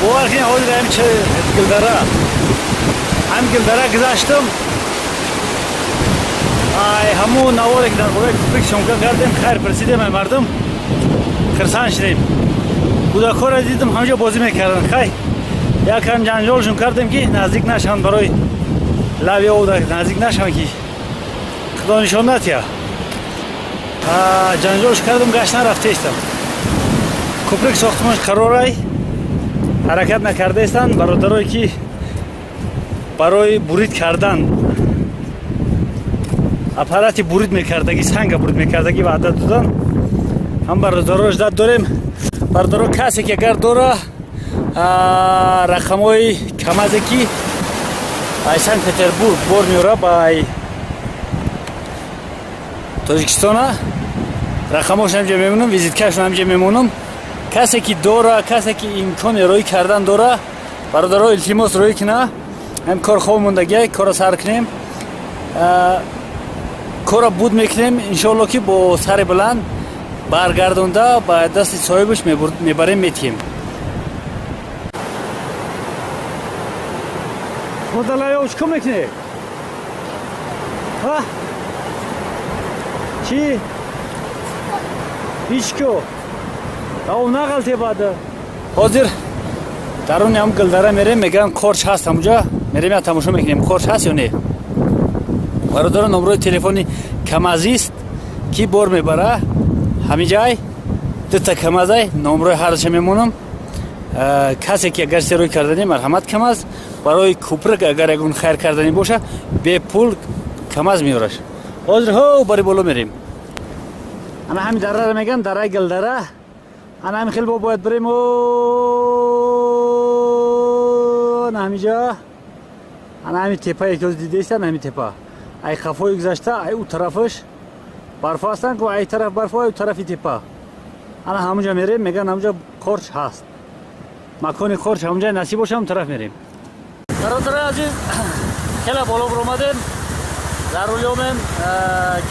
باور کنید حاضر هم چه گلدره هم گلدره گذاشتم همون نواری که در قوه کپک شمکه کردیم خیر پرسیدیم های مردم خرسان شدیم کودک‌ها را دیدم همجا بازی میکردن خیر یکم جنجالشون کردیم که نزدیک نشن برای لبی او نزدیک نشن که خدانشان نتیا جنجالش کردم گشت نرفته استم کپک ساختمانش قراره حرکت نکرده استن برادرایی که برای برید کردن اپارات برید میکردگی سنگ برید میکردگی وعده دادن هم برادراش داد داریم برادرها کسی که اگر دوره رقمای کمازه که ای سنت پتربورگ بور میوره با تاجیکستان رقماش همجا میمونم ویزیتکش همجا میمونم کسی که دوره کسی که امکان روی کردن دوره برادرها التماس روی کنه هم کار خوب موندگی کار سر کنیم کار بود میکنیم انشالله که با سر بلند برگردونده با دست صاحبش میبریم میتیم مدلای چیکار میکنی؟ ها؟ چی؟ هیچکو او نغلطی باده حاضر درون هم گلدره میریم میگن کارچ هست همونجا میریم یا تماشا میکنیم کارچ هست یا نه برادر نمره تلفنی کمازی است کی بار میبره همین جای دو تا کمازی نمره هرچه میمونم کسی که اگر سروی کردنی مرحمت کماز برای کوپرک اگر اگون خیر کردنی باشه به پول کماز میورش حاضر ها باری بالا میریم انا همین دره رو میگن دره گلدره انا همین خیلی باید بریم انا همینجا انا همین تپه یکی از دیده ایستن همین تپه ای خفای گذاشته ای او طرفش برف هستن که ای طرف برف های او طرفی تپه انا همونجا میریم میگن همونجا کارچ هست مکان کارچ همونجا نصیب باشه هم طرف میریم برادر عزیز خیلی بالا برآمدیم در روی اومیم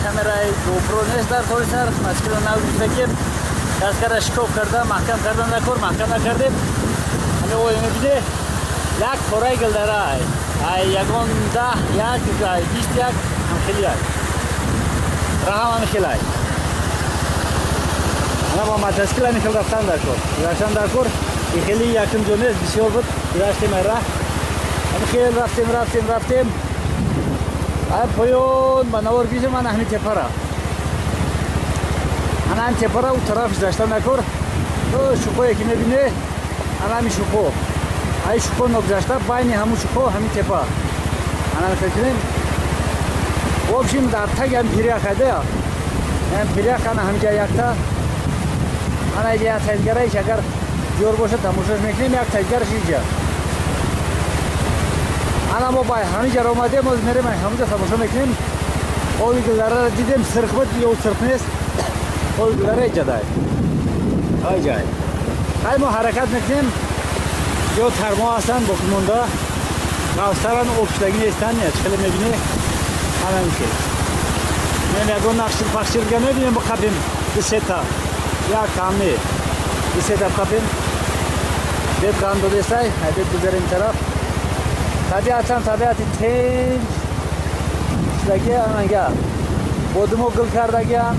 کامرای گوپرو نیست در طوری سر مشکل نوید بگیم دستگره شکوف کرده محکم کردن نکر محکم نکردیم همه اوی میبینی یک کارای گلدره یکان 10 یک 20 یک هم خیلی یک راه هم خیلی انا با مدرسکیل هم خیلی رفتن در کر رفتن در کر این خیلی یکم جو نیست بسیار بود رفتیم راه هم خیلی رفتیم پایون منور بیشم من همین تپه را انا همین تپه را او طرفش داشتن نکر شکو یکی میبینه انا همین شکو ای شکو نگذاشته بین همون شکو همین تپه انا میکنیم بابشیم در تگ هم پیریا خده هم پیریا خانه همینجا یکتا انا اینجا تجگره ایش اگر جور باشه تماشاش میکنیم یک تجگرش اینجا انا ما باید همینجا رو اومدیم از میریم همینجا تماشا میکنیم اوی گلدره را دیدیم سرخ بود یا سرخ نیست اوی گلدره اینجا داید های جای های ما حرکت میکنیم جو ترما هستن باقی مونده قوستران اوپشتگی نیستن خیلی میبینی همه میشه من یکون نقشل پخشیرگه میبینیم بخبیم دو سه تا یا کامی دو سه تا بخبیم بیت کام دو دیستای بیت بزرین طرف طبیعتی تنج شدگی آنگه بودمو گل کردگی هم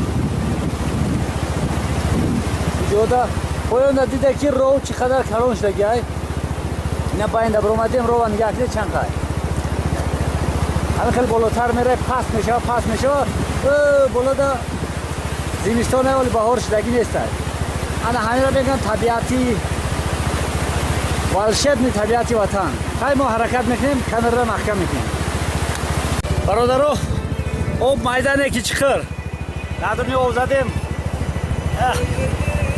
جودا پایون دیده که رو چقدر کلون شدگی های اینا باید برومدیم رو نگه کنید چند خواهی همه خیلی بالاتر میره پس میشه بالا دا زمستانه ولی بهار شدگی نیست انا همین را بگم طبیعتی والشد طبیعتی وطن خیلی ما حرکت میکنیم کامر را محکم میکنیم برادرو آب میدانه که چیکار ندونی آب زدیم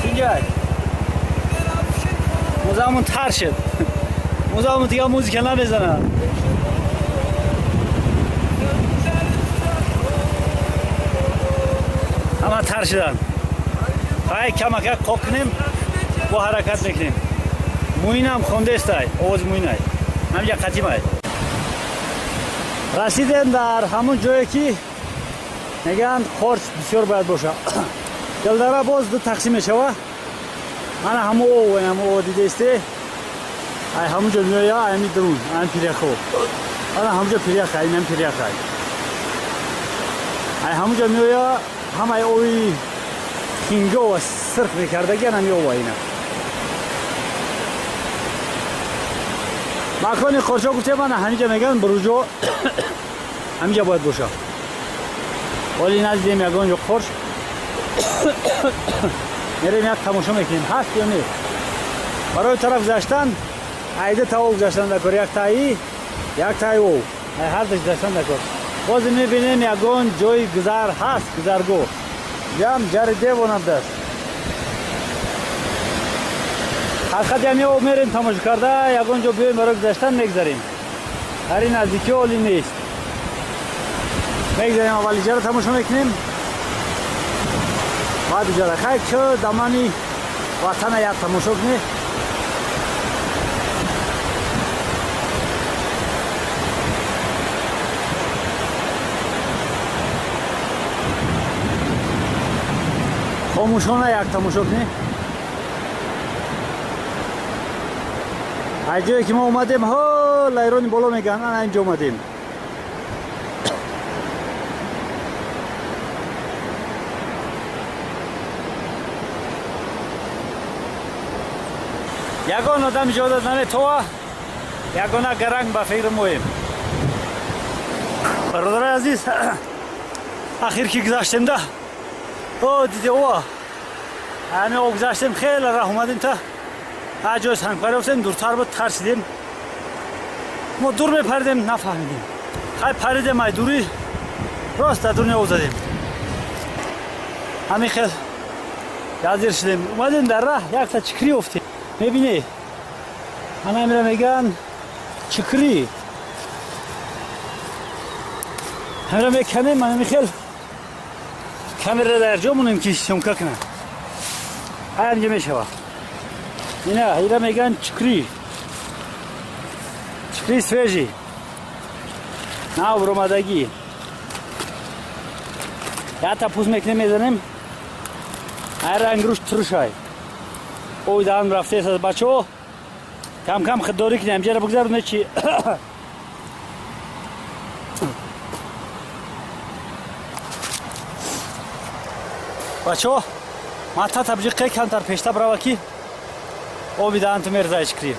چینجای موزمون تر شد موزمون دیگه موزیک نمیزنه همه تر شدن خیلی کمک قاق کنیم با حرکت میکنیم موین هم خونده است آواز موین های همینجا قدیم های رسیدیم در همون جایی که میگن خورش بسیار باید باشه گلدره باز دو تقسیم شوه من همو او دیده استه ای همونجا میایا امی درون ام پیریخو آن همونجا پیریخ ای نم پیریخ ای همونجا میایا همه اوی کینگو و سرخ میکردگی نمی او اینا مکانی خورشا گفته من همینجا میگن بروجو همینجا باید باشه ولی نزدیم یکان جو خورش میریم یک تماشا میکنیم هست یا نیست برای طرف گذشتن ایده تا او گذشتن دکر یک تایی او هر دش گذشتن دکر باز میبینیم یکان جای گذر هست گذرگو جام جریده ونم دست حقیقت یعنی او میریم تماشا کرده یکان جو بیایم برای گذشتن میگذاریم هر این نزدیکی اولی نیست میگذاریم اولی جا رو تماشا میکنیم بعد جا رو خیلی که دمانی وطن یک تماشا کنی خاموشانه یک تماشا کنی از جایی که ما اومدیم ها لیرانی بالا میگن اینجا اومدیم یگان آدم اجازه نمی تو یگانه گرنگ به فکر مویم برادر عزیز اخیر که گذاشتیم ده او دیده او همه او گذاشتیم خیلی راه اومدیم تا هر جای سنگ پره افتیم دورتر بود ترسیدیم ما دور میپریدیم نفهمیدیم خیلی پریدیم ای دوری راست در دور او زدیم همین خیلی یادیر شدیم اومدیم در راه یک تا چکری افتیم میبینی همه امره میگن چکری همه میکنیم من میخیل کامره در جا مونیم که شمکه کنه همینجا میشوه اینه میگن چکری سویجی نه برامدگی یا تا پوز میکنیم میزنیم هر رنگ روش ترش های اوی دارم رفته است از بچه ها کم کم خداری کنیم جره بگذارونه چی بچه ها ما تا تبجیق که کمتر پیشتا براوه کی او بیدان تو میرزای چکری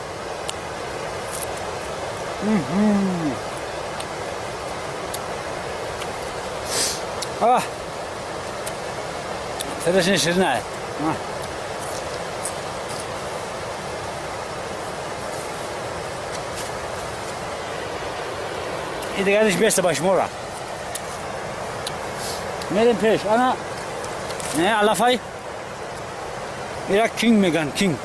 تدشین شیرنه این دیگرش بیسته باش مورا میریم پیش انا نه علافای ایرا کینگ میگن کینگ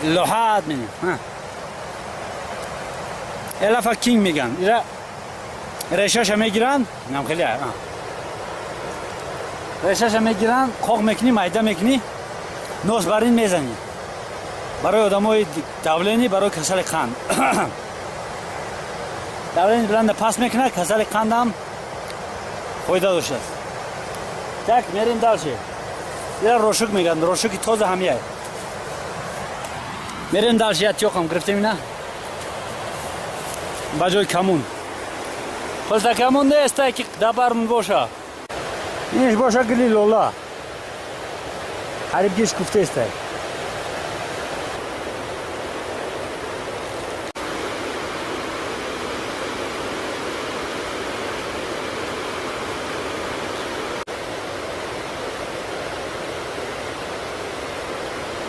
لوحات میگن علافا کینگ میگن ایرا ریشاش میگیرن نم خیلی ریشاش میگیرن خوک میکنی مایده میکنی نوز برین میزنی برای آدمای دولینی برای کسل قند دولینی بلند پاس میکنه کسل قند هم فایده داشته است تک میریم دالشه ایرا روشک میگن روشکی تازه همیه میریم دالشه یا تیوک هم گرفتیم اینا بجای کمون خلطه کمون نیسته که دبرمون باشه اینش باشه گلی لولا حریب گیش کفته استه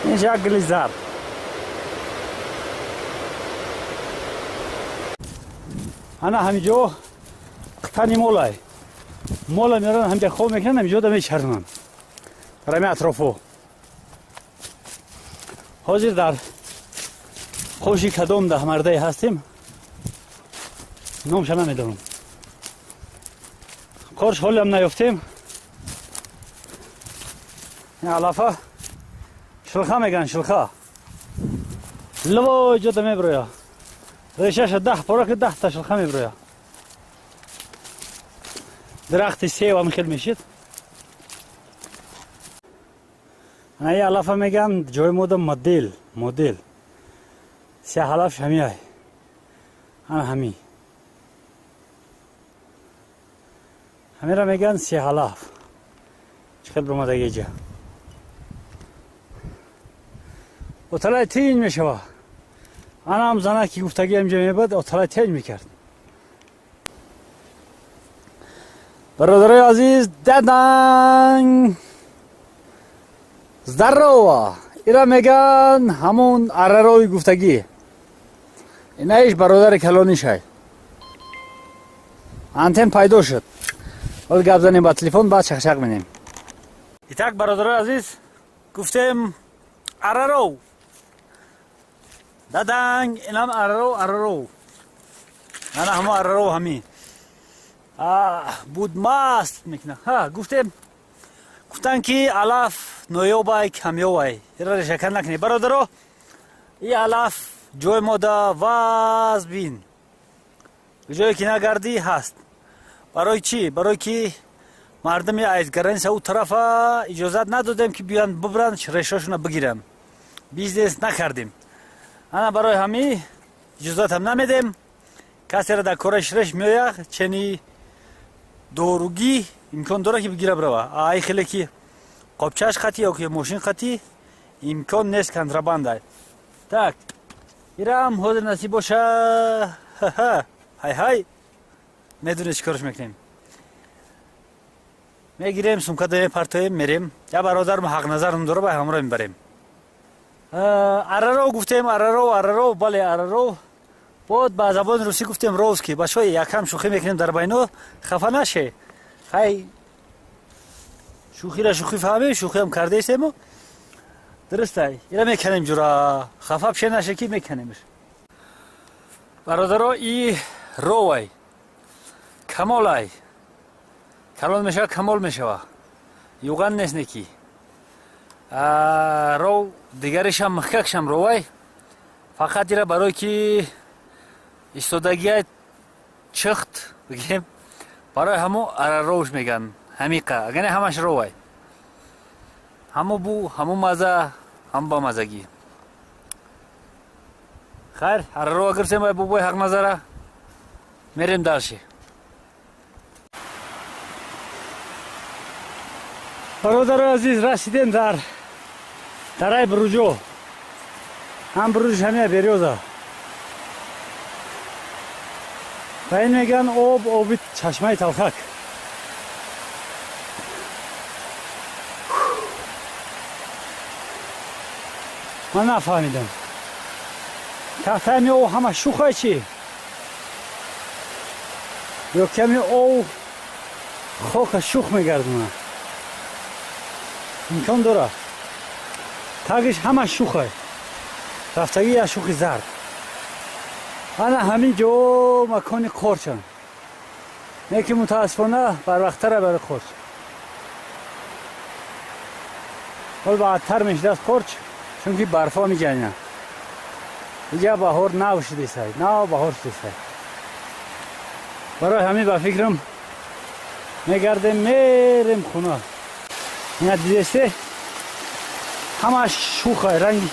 اینش یک گلی زرد انا همینجا قطانی مولای مولا میرن همینجا خوب میکنن همینجا دمی چرنن رمی اطرافو حاضر در خوشی کدام ده مرده هستیم نامش نمیدونم کارش حالی هم نیفتیم این علافه شلخه میگن شلخه لوا جدا میبرویا ریشش 10 پارک 10 تا شلخه میبرویا درخت سیب هم خیلی میشید. نه یه علافه میگن جای مودم مدل سه حلافش همی های همی را میگن سه حلاف خیلی برمادگی جا اطلاع تیج میشوه. انا هم زنه که گفتگی همجا میبود اطلاع تیج میکرد. برادرای عزیز دادن زدروا ایرا میگن همون اراروی گفتگی. اینایش برادر کلانی شد. انتن پیدا شد. حال گپ زنیم با تلفن بعد شخشق می‌نیم. ایتاک برادرای عزیز گفتم ارارو دادن اینم ارارو نه همه ارارو همی بود ماست میکنه. ها گفتن که علف نویوبای کمیوبای ایرا شکر نکنی برادرو. این علف جای مادا واز بین جایی که نگردی هست. برای چی؟ برای که مردم ایزگرانی سه او طرف اجازت ندادیم که بیان ببرن ریشاشون بگیرم. بیزنس نکردیم. انا برای همی اجازت هم نمیدیم. کسی را در کارش ریش میویه چنی دوروگی امکان داره که بگیره بروه. ای خیلی که قابچهش خطی یا که ماشین خطی امکان نیست کنترابند. تک ایرام حاضر نصیب باشه. های میدونی چی کارش میکنیم. میگیریم سمکه پرتویم میریم. یا برادر ما حق نظر نداره با همراه میبریم. ارارو گفتیم ارارو بله ارارو. بعد با زبان روسی گفتیم روز که بچه‌ها یکم شوخی میکنیم در بینو خفه نشه. خی شوخی را شوخی فهمی شوخی هم کرده ایستیم. درسته اینا میکنیم جورا خفه بشه نشه که میکنیمش. برادرها ای روی کمالای کلان میشه کمال میشه یوغن نیست نکی رو دیگرش هم مخکش هم روی فقط ایره برای که استودگی چخت بگیم برای همو روش میگن همیقه اگه همش روی همو بو همو مزه هم با مزگی. خیر رو اگر سیم بو حق نظره میریم دارشی. برادر عزیز رسیدیم در درای بروجو. هم بروج همه بریوزا. و این میگن آب چشمه تلخک. من نفهمیدم. تحتمی او همه شوخه چی؟ یا کمی او خوک شوخ میگردونه. امکان داره. تاگش همه شوخه. رفتگی یا شوخی زرد. انا همین جو مکان قرچم. نیکی متاسفانه بر وقتره برای قرچ. حال بعدتر میشه دست قرچ چون که برفا میجنه. اینجا بهار نوشده سای نه بهار شده. برای همین با فکرم میگردم میرم خونه. اینا دیدسته همه شوخه رنگی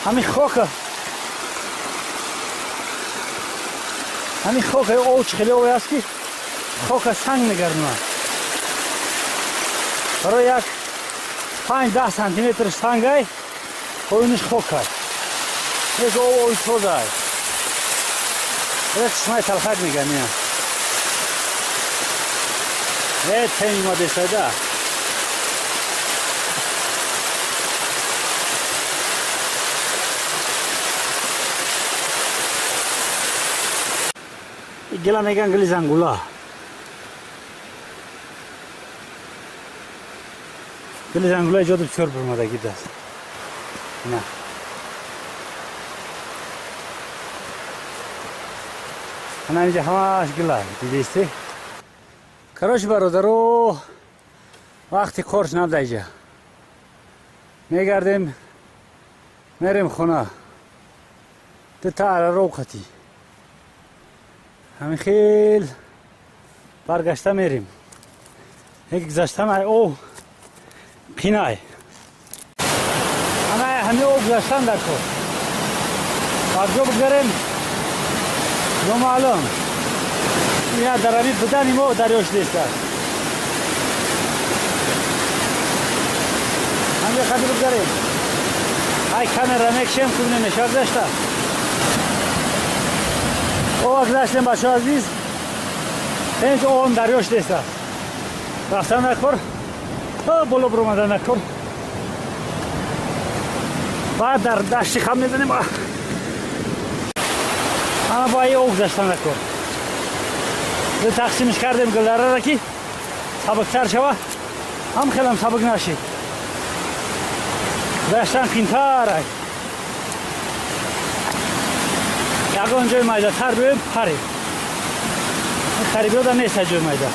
همین خاکه همین خاکه اوچ خیلی اوی است که خاکه سنگ میگردونه. برای یک 5-10 سانتیمتر سنگ های پایینش خاکه یک اوی توز های یک چشمه تلخک میگن اینا یک تیمی ما دستایده گلا میگن گلی زنگولا. گلی زنگولا جادو بسیار برمادگی دست. نه. انا اینجا همش گلا دیدیستی. کراش برادرو وقتی قرش نبدایجا. میگردیم میریم خونه. تا رو قطی. همین خیل برگشته میریم. یک گذاشتم ای او قینای انا همه او گذاشتم در کن کجا بگریم نامعلوم یا درمی بدنیم و دریاش دیست همه خیلی بگریم ای کامera نکشیم کنیم نشار داشته او گذاشتیم بچه عزیز اینج اون دریاش دیست رفتن نکن بالا برمدن نکن بعد در دشتی خم میزنیم اما با ای او گذاشتن نکن تقسیمش کردیم گلدره را که سبکتر شوه هم خیلی هم سبک نشید داشتن قینتر یکان جای مایده تر بیم پری قریبی ها نیست جای مایده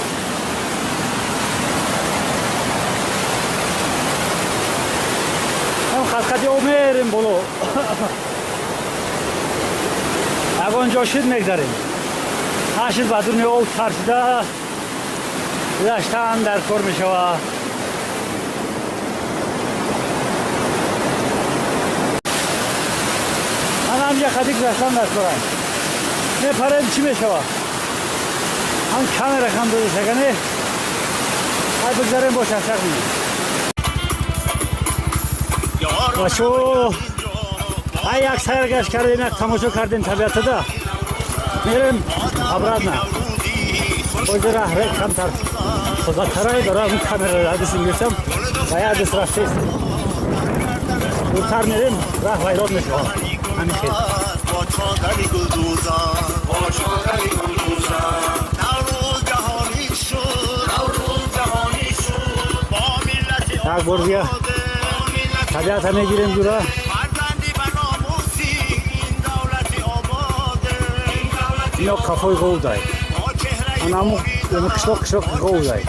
هم خطی او میریم بلو یکان جا شد میگذاریم هاشید بدون او ترسیده داشتن در کار میشوه من همجا خطی گذاشتن در کار میپریم چی میشوه هم کامera خم داده شکنه های بگذاریم با چشق میگیم باشو های یک سرگشت کردیم یک تماشا کردیم طبیعت ده میریم ابراد نه باید راه کمتر بزرگترهای برای اون کامera حدیث میگیرسم و یه حدیث رفته دورتر میریم راه ویران میشه همین خیلی یک بار بیا طبیعت همه گیریم دورا اینا کافای گو دای انا همون کشک گو دای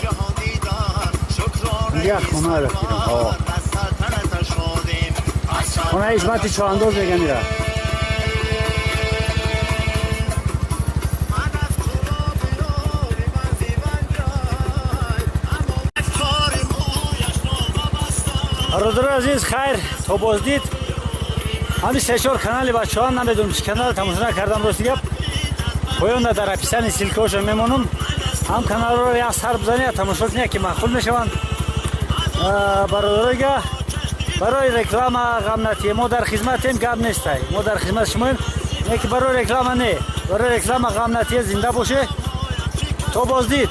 بیا خونه رو کنیم خونه عظمتی چو انداز میگن میره برادر عزیز خیر تو بازدید همین سه چهار کانال بچه ها نمیدونم چه کانال تماشا نکردم راستی گپ پایان در اپیسان سیلکوشون میمونم هم کانال رو یا سر بزنی تماشا کنی که معقول میشوند برادرگه برای رکلام غمنتی ما در خدمتیم گپ نیست ما در خدمت شماییم یکی برای رکلام نه برای رکلام غمنتی زنده باشه تو بازدید